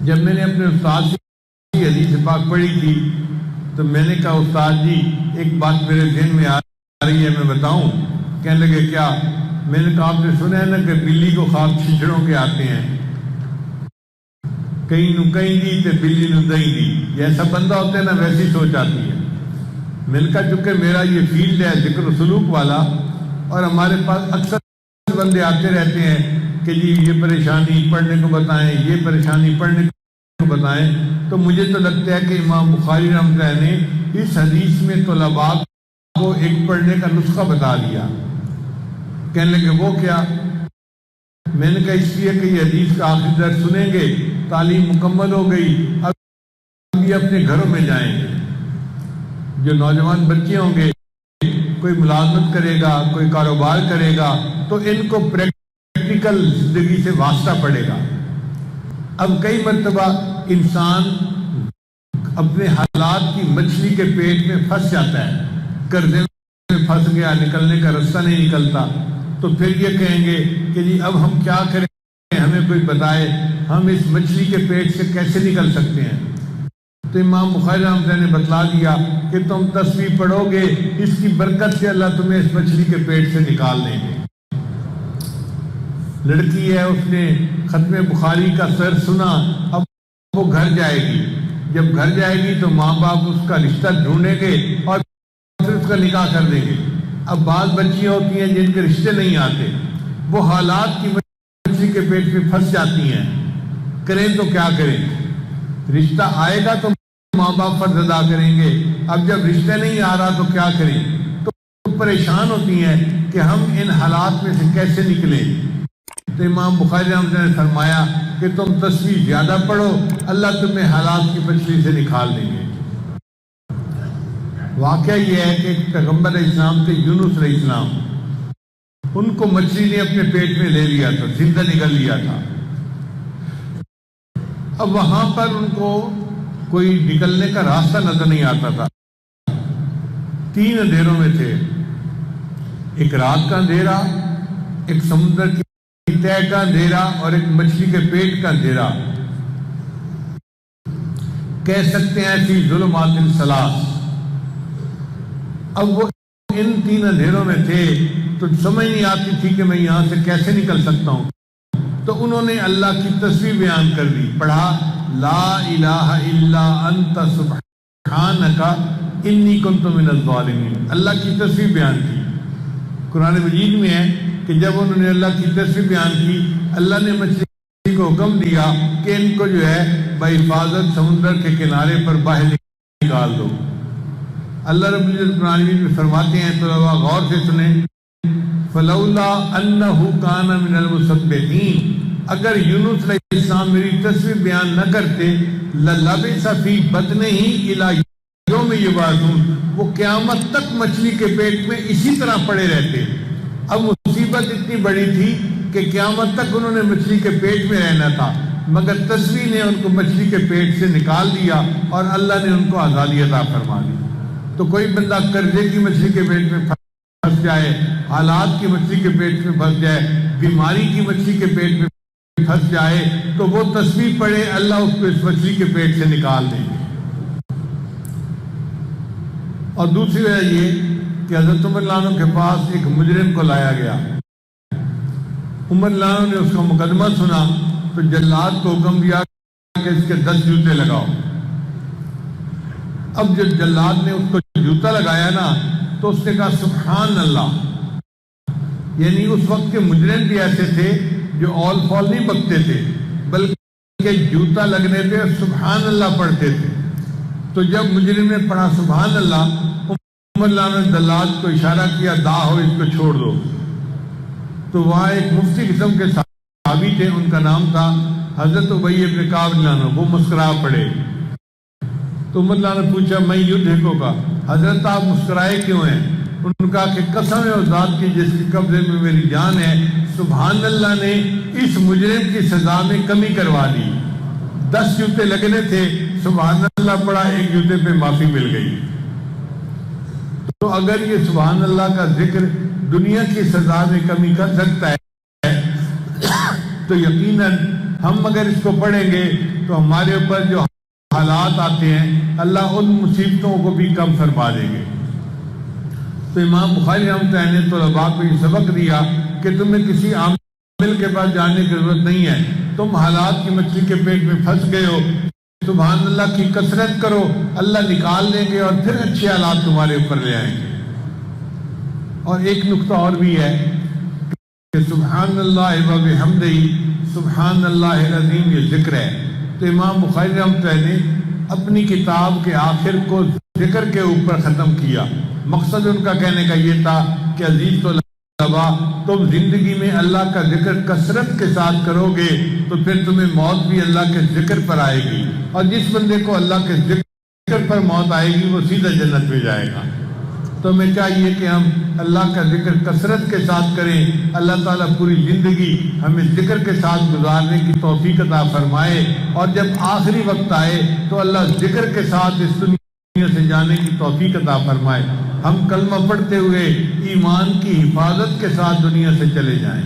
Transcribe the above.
جب میں نے اپنے استاد سے حدیث پاک پڑھی تھی تو میں نے کہا استاد جی ایک بات میرے ذہن میں آ رہی ہے، میں بتاؤں؟ کہنے لگے کیا؟ میں نے کہا آپ نے سنا ہے نا کہ بلی کو خواب چھچڑوں کے آتے ہیں، کہیں نو کہیں دی تے بلی نو دہیں دی، یہ ایسا بندہ ہوتا ہے نا ویسی سوچ آتی ہے۔ میں نے کہا چونکہ میرا یہ فیلڈ ہے ذکر و سلوک والا، اور ہمارے پاس اکثر بندے آتے رہتے ہیں کہ جی یہ پریشانی پڑھنے کو بتائیں، یہ پریشانی پڑھنے کو بتائیں، تو مجھے تو لگتا ہے کہ امام بخاری رحمۃ اللہ نے اس حدیث میں طلباء کو ایک پڑھنے کا نسخہ بتا دیا۔ کہنے لگے وہ کیا؟ میں نے کہا اس لیے کہ یہ حدیث کا آخری درس سنیں گے، تعلیم مکمل ہو گئی، اب یہ اپنے گھروں میں جائیں گے۔ جو نوجوان بچے ہوں گے، کوئی ملازمت کرے گا، کوئی کاروبار کرے گا، تو ان کو پریکٹیکل زندگی سے واسطہ پڑے گا۔ اب کئی مرتبہ انسان اپنے حالات کی مچھلی کے پیٹ میں پھنس جاتا ہے، قرضے میں پھنس گیا، نکلنے کا راستہ نہیں نکلتا، تو پھر یہ کہیں گے کہ جی اب ہم کیا کریں، ہمیں کوئی بتائے ہم اس مچھلی کے پیٹ سے کیسے نکل سکتے ہیں۔ تو امام بخاری رحمۃ اللہ نے بتلا دیا کہ تم تسبیح پڑھو گے، اس کی برکت سے اللہ تمہیں اس مچھلی کے پیٹ سے نکال دیں گے۔ لڑکی ہے، اس نے ختم بخاری کا سر سنا، اب وہ گھر جائے گی، جب گھر جائے گی تو ماں باپ اس کا رشتہ ڈھونڈیں گے اور پھر اس کا نکاح کر دیں گے۔ اب بعض بچیاں ہوتی ہیں جن کے رشتے نہیں آتے، وہ حالات کی مچھلی کے پیٹ میں پھنس جاتی ہیں، کریں تو کیا کریں؟ رشتہ آئے گا تو ماں باپ فرض ادا کریں گے، اب جب رشتہ نہیں آ رہا تو کیا کریں؟ تو پریشان ہوتی ہیں کہ ہم ان حالات میں سے کیسے نکلیں۔ تو امام بخاری رحمۃ اللہ نے فرمایا کہ تم تسبیح زیادہ پڑھو، اللہ تمہیں حالات کی مچھلی سے نکال دیں گے۔ واقعہ یہ ہے کہ پیغمبر علیہ السلام تھے یونس علیہ السلام، ان کو مچھلی نے اپنے پیٹ میں لے لیا تھا، زندہ نگل لیا تھا۔ اب وہاں پر ان کو کوئی نکلنے کا راستہ نظر نہیں آتا تھا، 3 اندھیروں میں تھے، ایک رات کا اندھیرا، ایک سمندر کی تہہ کا اندھیرا اور ایک مچھلی کے پیٹ کا اندھیرا۔ کہہ سکتے ہیں فی ظلمات ثلاث۔ اب وہ ان 3 اندھیروں میں تھے تو سمجھ نہیں آتی تھی کہ میں یہاں سے کیسے نکل سکتا ہوں، تو انہوں نے اللہ کی تسبیح بیان کر دی، پڑھا لا الہ الا انت سبحانک انی کنت من الظالمین، اللہ کی تسبیح بیان کی۔ قرآن مجید میں ہے کہ جب انہوں نے اللہ کی تسبیح بیان کی، اللہ نے مچھلی کو حکم دیا کہ ان کو جو ہے بحفاظت سمندر کے کنارے پر باہر نکال دو۔ اللہ رب العزت قرآن مجید میں فرماتے ہیں، تو غور سے سنیں، فلولا انہ کان من المسبحین، اگر یونس علیہ السلام میری تسبیح بیان نہ کرتے، للبث فی بطنہ الی یوم یبعثون، وہ قیامت تک مچھلی کے پیٹ میں اسی طرح پڑے رہتے۔ اب مصیبت اتنی بڑی تھی کہ قیامت تک انہوں نے مچھلی کے پیٹ میں رہنا تھا، مگر تسبیح نے ان کو مچھلی کے پیٹ سے نکال دیا اور اللہ نے ان کو آزادی عطا فرما دی۔ تو کوئی بندہ قرضے کی مچھلی کے پیٹ میں پھنس جائے، حالات کی مچھلی کے پیٹ میں پھنس جائے، بیماری کی مچھلی کے پیٹ میں پھنس جائے، تو وہ تسبیح پڑھے، اللہ اس کو اس مچھلی کے پیٹ سے نکال دیں گے۔ اور دوسری وجہ یہ کہ حضرت عمر رضی اللہ عنہ کے پاس ایک مجرم کو لایا گیا۔ عمر رضی اللہ عنہ نے اس کا مقدمہ سنا تو جلاد کو حکم دیا کہ اس کے 10 جوتے لگاؤ۔ اب جب جلاد نے اس کو جوتا لگایا نا تو اس نے کہا سبحان اللہ، یعنی اس وقت کے مجرم بھی ایسے تھے جو آل فال نہیں بکتے تھے، بلکہ جوتا لگنے پہ سبحان اللہ پڑھتے تھے۔ تو جب مجرم نے پڑھا سبحان اللہ، عمر رضی اللہ عنہ نے جلاد کو اشارہ کیا، دا ہو اس کو چھوڑ دو۔ تو وہاں ایک مفتی قسم کے صحابی تھے، ان کا نام تھا حضرت ابی بن کعب رضی اللہ عنہ، وہ مسکرا پڑے۔ تو عمر رضی اللہ عنہ نے پوچھا میں یدھکو کا، حضرت آپ مسکرائے کیوں ہیں؟ انہوں نے کہا کہ قسم ہے اس ذات کی جس کے قبضے میں میری جان ہے، سبحان اللہ نے اس مجرم کی سزا میں کمی کروا دی۔ 10 جوتے لگنے تھے، سبحان اللہ پڑھا، 1 جوتے پہ معافی مل گئی۔ تو اگر یہ سبحان اللہ کا ذکر دنیا کی سزا میں کمی کر سکتا ہے تو یقیناً ہم اگر اس کو پڑھیں گے تو ہمارے اوپر جو حالات آتے ہیں اللہ ان مصیبتوں کو بھی کم فرما دیں گے۔ تو امام بخاری رحمۃ اللہ نے طلباء کو یہ سبق دیا کہ تمہیں کسی عامل کے پاس جانے کی ضرورت نہیں ہے، تم حالات کی مچھلی کے پیٹ میں پھنس گئے ہو، سبحان اللہ کی کثرت کرو، اللہ نکال دیں گے اور پھر اچھے حالات تمہارے اوپر لے آئیں گے۔ اور ایک نقطہ اور بھی ہے کہ سبحان اللہ و بحمدہ سبحان اللہ العظیم یہ ذکر ہے۔ تو امام بخاری رحمۃ اللہ نے اپنی کتاب کے آخر کو ذکر کے اوپر ختم کیا۔ مقصد ان کا کہنے کا یہ تھا کہ عزیز طلباء، تم زندگی میں اللہ کا ذکر کثرت کے ساتھ کرو گے تو پھر تمہیں موت بھی اللہ کے ذکر پر آئے گی، اور جس بندے کو اللہ کے ذکر پر موت آئے گی وہ سیدھا جنت میں جائے گا۔ تو ہمیں چاہیے کہ ہم اللہ کا ذکر کثرت کے ساتھ کریں۔ اللہ تعالیٰ پوری زندگی ہمیں ذکر کے ساتھ گزارنے کی توفیق عطا فرمائے، اور جب آخری وقت آئے تو اللہ ذکر کے ساتھ اس دنیا سے جانے کی توفیق عطا فرمائے، ہم کلمہ پڑھتے ہوئے ایمان کی حفاظت کے ساتھ دنیا سے چلے جائیں۔